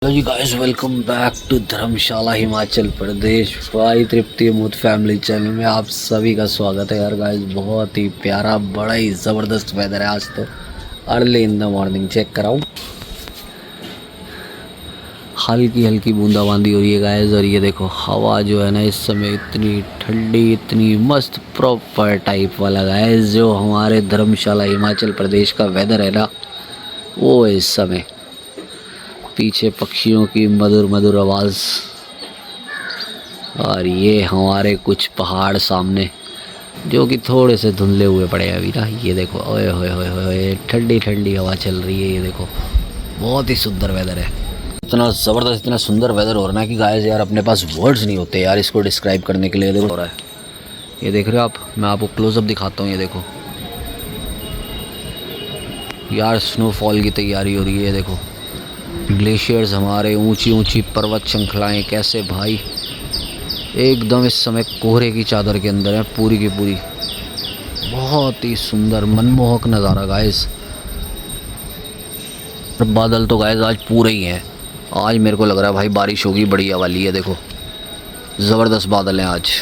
Hello जी guys, welcome back to Dharamshala Himachal Pradesh. भाई Tripti mood family channel में आप सभी का स्वागत है। यार गाइस, बहुत ही प्यारा, बड़ा ही ज़बरदस्त वेदर है आज तो। Early in the morning check कराऊँ, हल्की हल्की बूंदाबांदी हो रही है गाइस। और ये देखो हवा जो है ना इस समय इतनी ठंडी, इतनी मस्त प्रॉपर टाइप वाला गाइस। जो हमारे धर्मशाला हिमाचल प्रदेश का वेदर है ना, वो इस समय पीछे पक्षियों की मधुर मधुर आवाज़, और ये हमारे कुछ पहाड़ सामने जो कि थोड़े से धुंधले हुए पड़े हैं अभी ना। ये देखो, ओए होए होए होए, ठंडी ठंडी हवा चल रही है। ये देखो, बहुत ही सुंदर वेदर है। इतना ज़बरदस्त, इतना सुंदर वेदर हो रहा है कि गाइस यार अपने पास वर्ड्स नहीं होते यार इसको डिस्क्राइब करने के लिए। देखो हो रहा है, ये देख रहे हो आप, मैं आपको क्लोजअप दिखाता हूँ। ये देखो यार, स्नोफॉल की तैयारी हो रही है। ये देखो ग्लेशियर्स, हमारे ऊंची ऊंची पर्वत श्रृंखलाएँ कैसे भाई एकदम इस समय कोहरे की चादर के अंदर है पूरी की पूरी। बहुत ही सुंदर मनमोहक नज़ारा गाइस। बादल तो गाइस आज पूरे ही हैं। आज मेरे को लग रहा है भाई बारिश होगी बढ़िया वाली है। देखो ज़बरदस्त बादल हैं आज।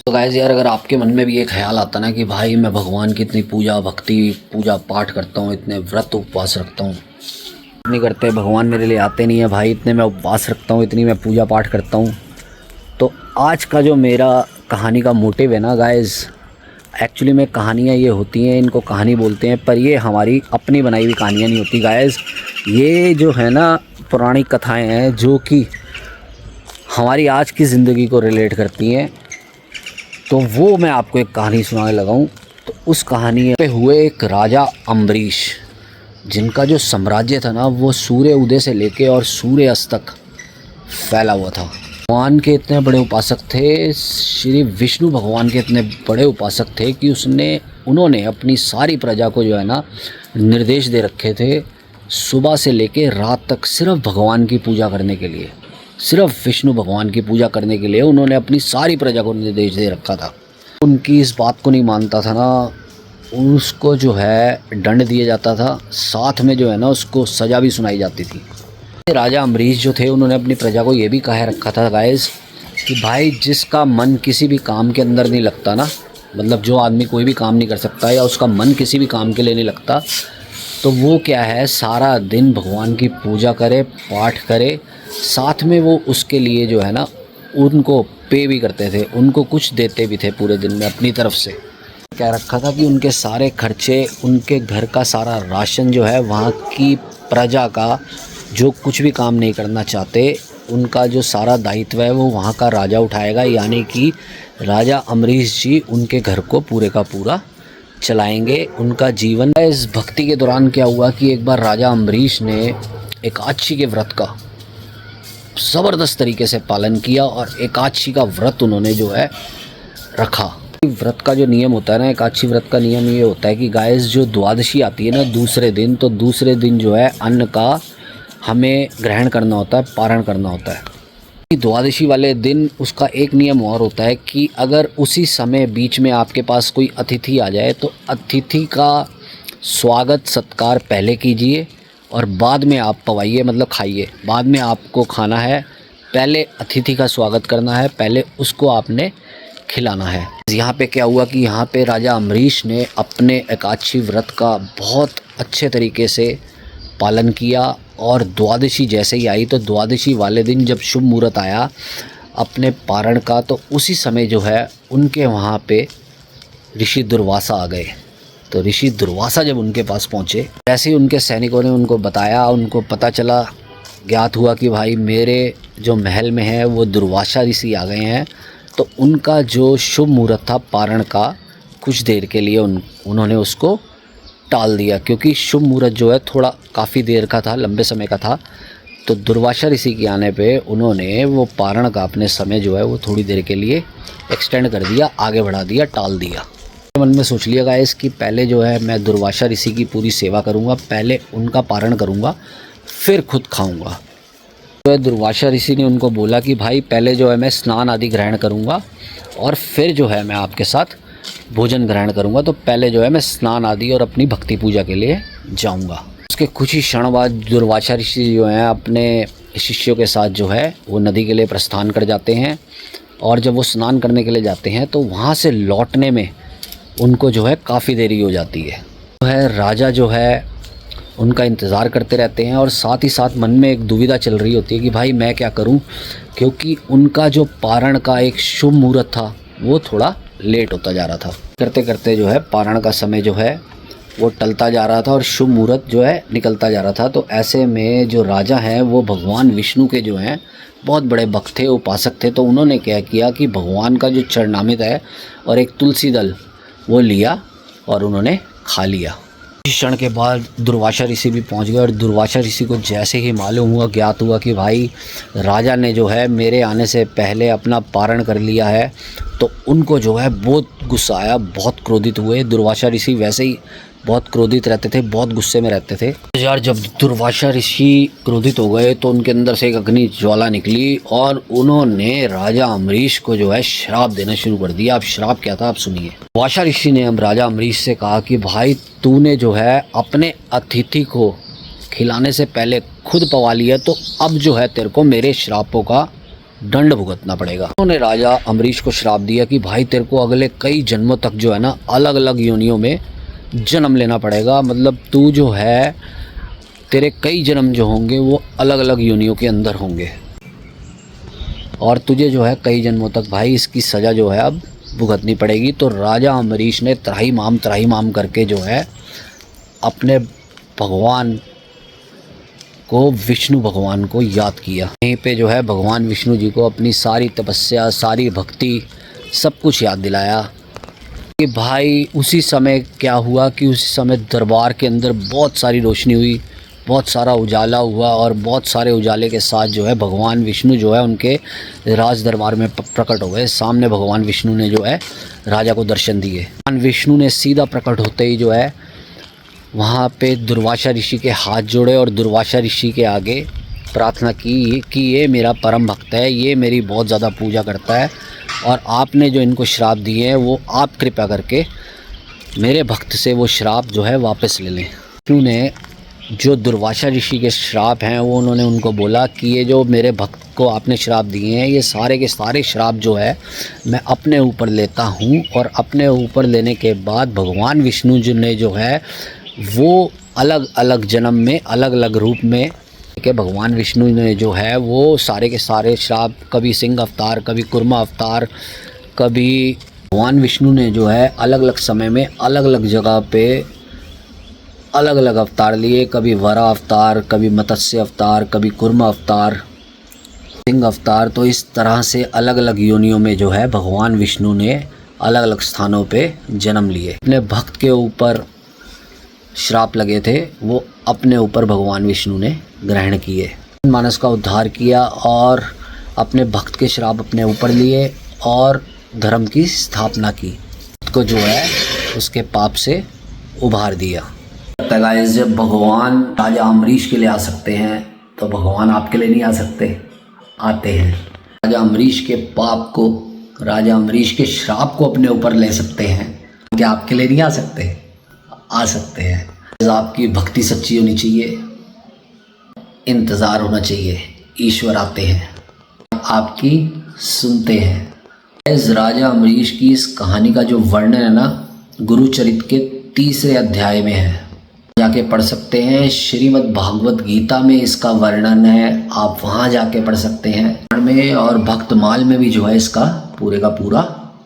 तो गाइस यार, अगर आपके मन में भी ये ख्याल आता ना कि भाई मैं भगवान की इतनी पूजा भक्ति पूजा पाठ करता हूँ, इतने व्रत उपवास रखता हूँ, नहीं करते भगवान मेरे लिए आते नहीं है भाई, इतने मैं उपवास रखता हूँ, इतनी मैं पूजा पाठ करता हूँ। तो आज का जो मेरा कहानी का मोटिव है ना गाइस, एक्चुअली में कहानियाँ ये होती हैं, इनको कहानी बोलते हैं, पर ये हमारी अपनी बनाई हुई कहानियाँ नहीं होती गाइस। ये जो है ना पौराणिक कथाएँ हैं जो कि हमारी आज की ज़िंदगी को रिलेट करती हैं। तो वो मैं आपको एक कहानी सुनाने लगा हूँ। तो उस कहानी पे हुए एक राजा अम्बरीश, जिनका जो साम्राज्य था ना वो सूर्य उदय से लेके और सूर्य अस्त तक फैला हुआ था। भगवान के इतने बड़े उपासक थे, श्री विष्णु भगवान के इतने बड़े उपासक थे कि उन्होंने अपनी सारी प्रजा को जो है ना निर्देश दे रखे थे, सुबह से लेके रात तक सिर्फ भगवान की पूजा करने के लिए, सिर्फ विष्णु भगवान की पूजा करने के लिए उन्होंने अपनी सारी प्रजा को निर्देश दे रखा था। उनकी इस बात को नहीं मानता था ना, उसको जो है दंड दिया जाता था, साथ में जो है ना उसको सज़ा भी सुनाई जाती थी। राजा अम्बरीश जो थे उन्होंने अपनी प्रजा को ये भी कह रखा था गाइस कि भाई जिसका मन किसी भी काम के अंदर नहीं लगता ना, मतलब जो आदमी कोई भी काम नहीं कर सकता या उसका मन किसी भी काम के लिए नहीं लगता, तो वो क्या है सारा दिन भगवान की पूजा करे, पाठ करे, साथ में वो उसके लिए जो है ना उनको पे भी करते थे, उनको कुछ देते भी थे पूरे दिन में अपनी तरफ से। कह रखा था कि उनके सारे खर्चे, उनके घर का सारा राशन जो है, वहाँ की प्रजा का जो कुछ भी काम नहीं करना चाहते उनका जो सारा दायित्व है वो वहाँ का राजा उठाएगा। यानी कि राजा अम्बरीश जी उनके घर को पूरे का पूरा चलाएंगे, उनका जीवन। इस भक्ति के दौरान क्या हुआ कि एक बार राजा अम्बरीश ने एकादशी के व्रत का ज़बरदस्त तरीके से पालन किया और एकादशी का व्रत उन्होंने जो है रखा। व्रत का जो नियम होता है ना, एकादशी व्रत का नियम ये होता है कि गाइस जो द्वादशी आती है ना दूसरे दिन, तो दूसरे दिन जो है अन्न का हमें ग्रहण करना होता है, पारण करना होता है। द्वादशी वाले दिन उसका एक नियम और होता है कि अगर उसी समय बीच में आपके पास कोई अतिथि आ जाए तो अतिथि का स्वागत सत्कार पहले कीजिए और बाद में आप पवाइए, मतलब खाइए। बाद में आपको खाना है, पहले अतिथि का स्वागत करना है, पहले उसको आपने खिलाना है। यहाँ पे क्या हुआ कि यहाँ पे राजा अम्बरीश ने अपने एकादशी व्रत का बहुत अच्छे तरीके से पालन किया और द्वादशी जैसे ही आई तो द्वादशी वाले दिन जब शुभ मुहूर्त आया अपने पारण का, तो उसी समय जो है उनके वहाँ पे ऋषि दुर्वासा आ गए। तो ऋषि दुर्वासा जब उनके पास पहुँचे, जैसे ही उनके सैनिकों ने उनको बताया, उनको पता चला, ज्ञात हुआ कि भाई मेरे जो महल में है वो दुर्वासा ऋषि आ गए हैं, तो उनका जो शुभ मुहूर्त था पारण का कुछ देर के लिए उन्होंने उसको टाल दिया, क्योंकि शुभ मुहूर्त जो है थोड़ा काफ़ी देर का था, लंबे समय का था। तो दुर्वासा ऋषि के आने पे उन्होंने वो पारण का अपने समय जो है वो थोड़ी देर के लिए एक्सटेंड कर दिया, आगे बढ़ा दिया, टाल दिया। मन में सोच लिया गाइस कि पहले जो है मैं दुर्वासा ऋषि की पूरी सेवा करूँगा, पहले उनका पारण करूँगा, फिर खुद खाऊँगा। तो दुर्वासा ऋषि ने उनको बोला कि भाई पहले जो है मैं स्नान आदि ग्रहण करूँगा और फिर जो है मैं आपके साथ भोजन ग्रहण करूँगा। तो पहले जो है मैं स्नान आदि और अपनी भक्ति पूजा के लिए जाऊँगा। उसके कुछ ही क्षण बाद दुर्वासा ऋषि जो हैं अपने शिष्यों के साथ जो है वो नदी के लिए प्रस्थान कर जाते हैं। और जब वो स्नान करने के लिए जाते हैं तो वहाँ से लौटने में उनको जो है काफ़ी देरी हो जाती है। जो है राजा जो है उनका इंतज़ार करते रहते हैं और साथ ही साथ मन में एक दुविधा चल रही होती है कि भाई मैं क्या करूं, क्योंकि उनका जो पारण का एक शुभ मुहूर्त था वो थोड़ा लेट होता जा रहा था। करते करते जो है पारण का समय जो है वो टलता जा रहा था और शुभ मुहूर्त जो है निकलता जा रहा था। तो ऐसे में जो राजा हैं वो भगवान विष्णु के जो हैं बहुत बड़े भक्त थे, उपासक थे। तो उन्होंने क्या किया कि भगवान का जो चरणामृत है और एक तुलसी दल वो लिया और उन्होंने खा लिया। कुछ क्षण के बाद दुर्वासा ऋषि भी पहुंच गए और दुर्वासा ऋषि को जैसे ही मालूम हुआ, ज्ञात हुआ कि भाई राजा ने जो है मेरे आने से पहले अपना पारण कर लिया है, तो उनको जो है बहुत गुस्सा आया, बहुत क्रोधित हुए। दुर्वासा ऋषि वैसे ही बहुत क्रोधित रहते थे, बहुत गुस्से में रहते थे। यार जब दुर्वासा ऋषि क्रोधित हो गए तो उनके अंदर से एक अग्नि ज्वाला निकली और उन्होंने राजा अम्बरीश को जो है श्राप देना शुरू कर दिया। अब श्राप क्या था आप सुनिए। दुर्वासा ऋषि ने अब राजा अम्बरीश से कहा कि भाई तूने जो है अपने अतिथि को खिलाने से पहले खुद पवा लिया, तो अब जो है तेरे को मेरे श्रापों का दंड भुगतना पड़ेगा। उन्होंने राजा अम्बरीश को श्राप दिया कि भाई तेरे को अगले कई जन्मों तक जो है ना अलग अलग योनियों में जन्म लेना पड़ेगा। मतलब तू जो है तेरे कई जन्म जो होंगे वो अलग अलग योनियों के अंदर होंगे और तुझे जो है कई जन्मों तक भाई इसकी सज़ा जो है अब भुगतनी पड़ेगी। तो राजा अम्बरीश ने त्राही माम करके जो है अपने भगवान को, विष्णु भगवान को याद किया। यहीं पे जो है भगवान विष्णु जी को अपनी सारी तपस्या, सारी भक्ति, सब कुछ याद दिलाया। कि भाई उसी समय क्या हुआ कि उसी समय दरबार के अंदर बहुत सारी रोशनी हुई, बहुत सारा उजाला हुआ और बहुत सारे उजाले के साथ जो है भगवान विष्णु जो है उनके राज दरबार में प्रकट हो गए। सामने भगवान विष्णु ने जो है राजा को दर्शन दिए। भगवान विष्णु ने सीधा प्रकट होते ही जो है वहाँ पे दुर्वासा ऋषि के हाथ जोड़े और दुर्वासा ऋषि के आगे प्रार्थना की कि ये मेरा परम भक्त है, ये मेरी बहुत ज़्यादा पूजा करता है और आपने जो इनको श्राप दिए हैं वो आप कृपा करके मेरे भक्त से वो श्राप जो है वापस ले लें। विष्णु ने जो दुर्वासा ऋषि के श्राप हैं वो उन्होंने उनको बोला कि ये जो मेरे भक्त को आपने श्राप दिए हैं ये सारे के सारे श्राप जो है मैं अपने ऊपर लेता हूँ और अपने ऊपर लेने के बाद भगवान विष्णु जी ने जो है वो अलग अलग जन्म में अलग अलग रूप में के भगवान विष्णु ने जो है वो सारे के सारे श्राप, कभी सिंह अवतार, कभी कुर्मा अवतार, कभी भगवान विष्णु ने जो है अलग अलग समय में अलग अलग जगह पे अलग अलग अवतार लिए। कभी वरा अवतार, कभी मत्स्य अवतार, कभी कुर्मा अवतार, सिंह अवतार। तो इस तरह से अलग अलग योनियों में जो है भगवान विष्णु ने अलग अलग स्थानों पे जन्म लिए। अपने भक्त के ऊपर श्राप लगे थे वो अपने ऊपर भगवान विष्णु ने ग्रहण किए, मानस का उद्धार किया और अपने भक्त के श्राप अपने ऊपर लिए और धर्म की स्थापना की, को जो है उसके पाप से उभार दिया। गाइस जब भगवान राजा अम्बरीश के लिए आ सकते हैं तो भगवान आपके लिए नहीं आ सकते? आते हैं। राजा अम्बरीश के पाप को, राजा अम्बरीश के श्राप को अपने ऊपर ले सकते हैं, क्या आपके लिए नहीं आ सकते? आ सकते हैं। आपकी भक्ति सच्ची होनी चाहिए, इंतज़ार होना चाहिए, ईश्वर आते हैं, आपकी सुनते हैं। इस राजा अम्बरीश की इस कहानी का जो वर्णन है ना गुरुचरित के 3 अध्याय में है, जाके पढ़ सकते हैं। श्रीमद् भागवत गीता में इसका वर्णन है, आप वहाँ जाके पढ़ सकते हैं में, और भक्तमाल में भी जो है इसका पूरे का पूरा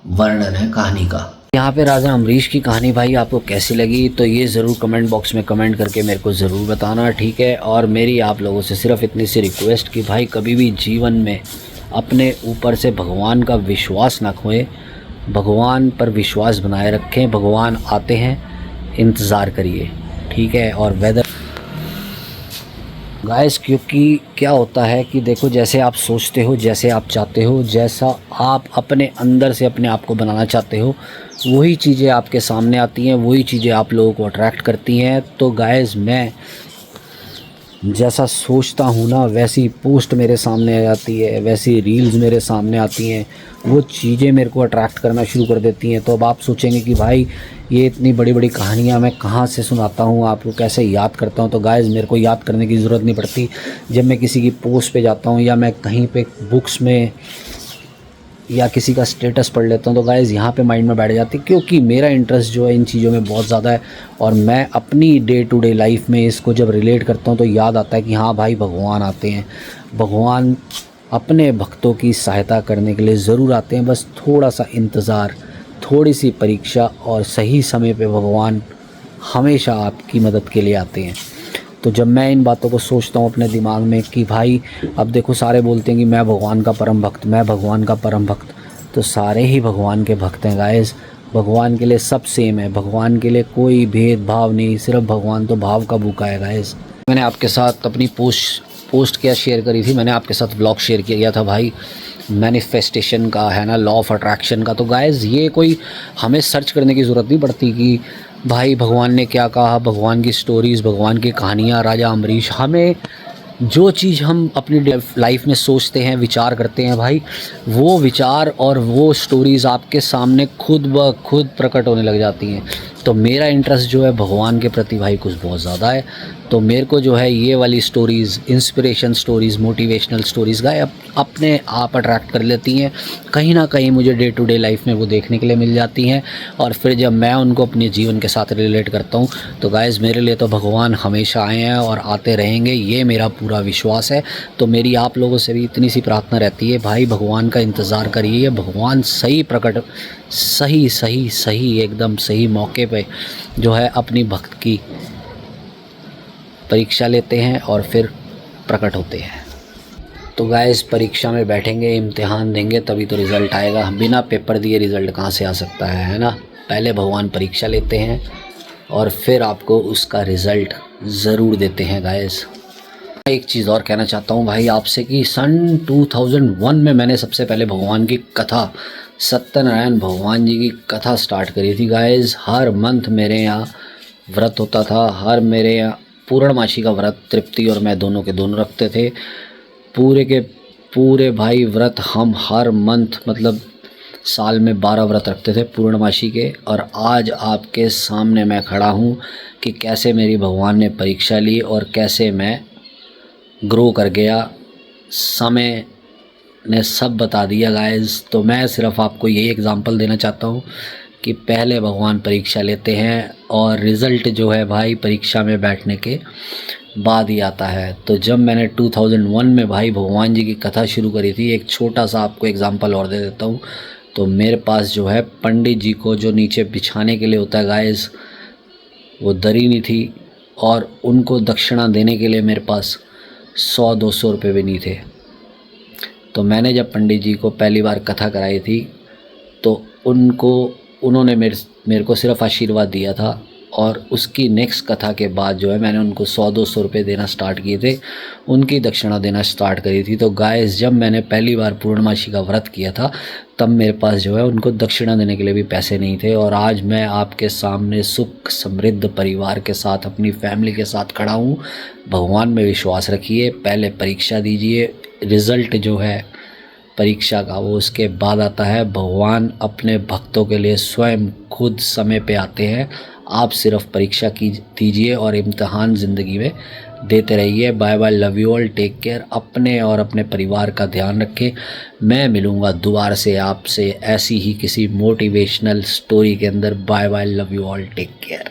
वर्णन है कहानी का। यहाँ पे राजा अम्बरीश की कहानी भाई आपको कैसी लगी तो ये ज़रूर कमेंट बॉक्स में कमेंट करके मेरे को ज़रूर बताना, ठीक है। और मेरी आप लोगों से सिर्फ इतनी सी रिक्वेस्ट कि भाई कभी भी जीवन में अपने ऊपर से भगवान का विश्वास ना खोएं, भगवान पर विश्वास बनाए रखें। भगवान आते हैं, इंतज़ार करिए, ठीक है। और वेदर गाइस, क्योंकि क्या होता है कि देखो, जैसे आप सोचते हो, जैसे आप चाहते हो, जैसा आप अपने अंदर से अपने आप को बनाना चाहते हो, वही चीज़ें आपके सामने आती हैं, वही चीज़ें आप लोगों को अट्रैक्ट करती हैं। तो गाइस, मैं जैसा सोचता हूँ ना, वैसी पोस्ट मेरे सामने आ जाती है, वैसी रील्स मेरे सामने आती हैं, वो चीज़ें मेरे को अट्रैक्ट करना शुरू कर देती हैं। तो अब आप सोचेंगे कि भाई ये इतनी बड़ी बड़ी कहानियाँ मैं कहाँ से सुनाता हूँ, आपको कैसे याद करता हूँ। तो गाइस, मेरे को याद करने की ज़रूरत नहीं पड़ती। जब मैं किसी की पोस्ट पे जाता हूँ या मैं कहीं पे बुक्स में या किसी का स्टेटस पढ़ लेता हूँ, तो गाइज़ यहाँ पे माइंड में बैठ जाती है, क्योंकि मेरा इंटरेस्ट जो है इन चीज़ों में बहुत ज़्यादा है। और मैं अपनी डे टू डे लाइफ में इसको जब रिलेट करता हूँ तो याद आता है कि हाँ भाई, भगवान आते हैं, भगवान अपने भक्तों की सहायता करने के लिए ज़रूर आते हैं। बस थोड़ा सा इंतज़ार, थोड़ी सी परीक्षा, और सही समय पे भगवान हमेशा आपकी मदद के लिए आते हैं। तो जब मैं इन बातों को सोचता हूँ अपने दिमाग में कि भाई, अब देखो सारे बोलते हैं कि मैं भगवान का परम भक्त, मैं भगवान का परम भक्त, तो सारे ही भगवान के भक्त हैं गाइस। भगवान के लिए सब सेम है, भगवान के लिए कोई भेदभाव नहीं, सिर्फ भगवान तो भाव का भूखा है गाइस। मैंने आपके साथ अपनी पोस्ट क्या शेयर करी थी, मैंने आपके साथ व्लॉग शेयर किया था भाई, मैनिफेस्टेशन का है ना, लॉ ऑफ अट्रैक्शन का। तो गाइस, ये कोई हमें सर्च करने की ज़रूरत नहीं पड़ती कि भाई भगवान ने क्या कहा, भगवान की स्टोरीज़, भगवान की कहानियाँ, राजा अम्बरीश। हमें जो चीज़ हम अपनी लाइफ में सोचते हैं, विचार करते हैं भाई, वो विचार और वो स्टोरीज़ आपके सामने खुद ब खुद प्रकट होने लग जाती हैं। तो मेरा इंटरेस्ट जो है भगवान के प्रति भाई कुछ बहुत ज़्यादा है। तो मेरे को जो है ये वाली stories, inspiration stories, motivational stories guys अपने आप अट्रैक्ट कर लेती हैं। कहीं ना कहीं मुझे डे टू डे लाइफ में वो देखने के लिए मिल जाती हैं, और फिर जब मैं उनको अपने जीवन के साथ रिलेट करता हूँ तो गाइज़, मेरे लिए तो भगवान हमेशा आए हैं और आते रहेंगे, ये मेरा पूरा विश्वास है। तो मेरी आप लोगों से भी इतनी सी प्रार्थना रहती है, भाई भगवान का इंतज़ार करिए, भगवान सही प्रकट, सही सही सही एकदम सही मौके पे जो है अपनी भक्त की परीक्षा लेते हैं और फिर प्रकट होते हैं। तो गाइस, परीक्षा में बैठेंगे, इम्तिहान देंगे, तभी तो रिज़ल्ट आएगा। बिना पेपर दिए रिज़ल्ट कहाँ से आ सकता है ना। पहले भगवान परीक्षा लेते हैं और फिर आपको उसका रिज़ल्ट ज़रूर देते हैं गाइस। एक चीज़ और कहना चाहता हूँ भाई आपसे कि सन 2001 में मैंने सबसे पहले भगवान की कथा, सत्यनारायण भगवान जी की कथा स्टार्ट करी थी गाइस। हर मंथ मेरे यहाँ व्रत होता था, हर मेरे यहाँ पूर्णमासी का व्रत तृप्ति और मैं दोनों के दोनों रखते थे। पूरे के पूरे भाई व्रत हम हर मंथ, मतलब साल में 12 व्रत रखते थे पूर्णमासी के। और आज आपके सामने मैं खड़ा हूँ कि कैसे मेरी भगवान ने परीक्षा ली और कैसे मैं ग्रो कर गया। समय ने सब बता दिया गाइस। तो मैं सिर्फ आपको यही एग्जांपल देना चाहता हूँ कि पहले भगवान परीक्षा लेते हैं और रिज़ल्ट जो है भाई परीक्षा में बैठने के बाद ही आता है। तो जब मैंने 2001 में भाई भगवान जी की कथा शुरू करी थी, एक छोटा सा आपको एग्जांपल और दे देता हूँ। तो मेरे पास जो है पंडित जी को जो नीचे बिछाने के लिए होता है गाइस, वो दरी नहीं थी, और उनको दक्षिणा देने के लिए मेरे पास 100-200 रुपये भी नहीं थे। तो मैंने जब पंडित जी को पहली बार कथा कराई थी तो उन्होंने मेरे को सिर्फ आशीर्वाद दिया था, और उसकी नेक्स्ट कथा के बाद जो है मैंने उनको 100-200 रुपये देना स्टार्ट किए थे, उनकी दक्षिणा देना स्टार्ट करी थी। तो गाइस, जब मैंने पहली बार पूर्णमासी का व्रत किया था तब मेरे पास जो है उनको दक्षिणा देने के लिए भी पैसे नहीं थे। और आज मैं आपके सामने सुख समृद्ध परिवार के साथ, अपनी फैमिली के साथ खड़ा हूँ। भगवान में विश्वास रखिए, पहले परीक्षा दीजिए, रिज़ल्ट जो है परीक्षा का वो उसके बाद आता है। भगवान अपने भक्तों के लिए स्वयं खुद समय पे आते हैं। आप सिर्फ परीक्षा दीजिए और इम्तिहान ज़िंदगी में देते रहिए। Bye bye, love you all, take care. अपने और अपने परिवार का ध्यान रखें। मैं मिलूँगा दोबारा से आपसे ऐसी ही किसी मोटिवेशनल स्टोरी के अंदर। Bye bye, love you all, take care.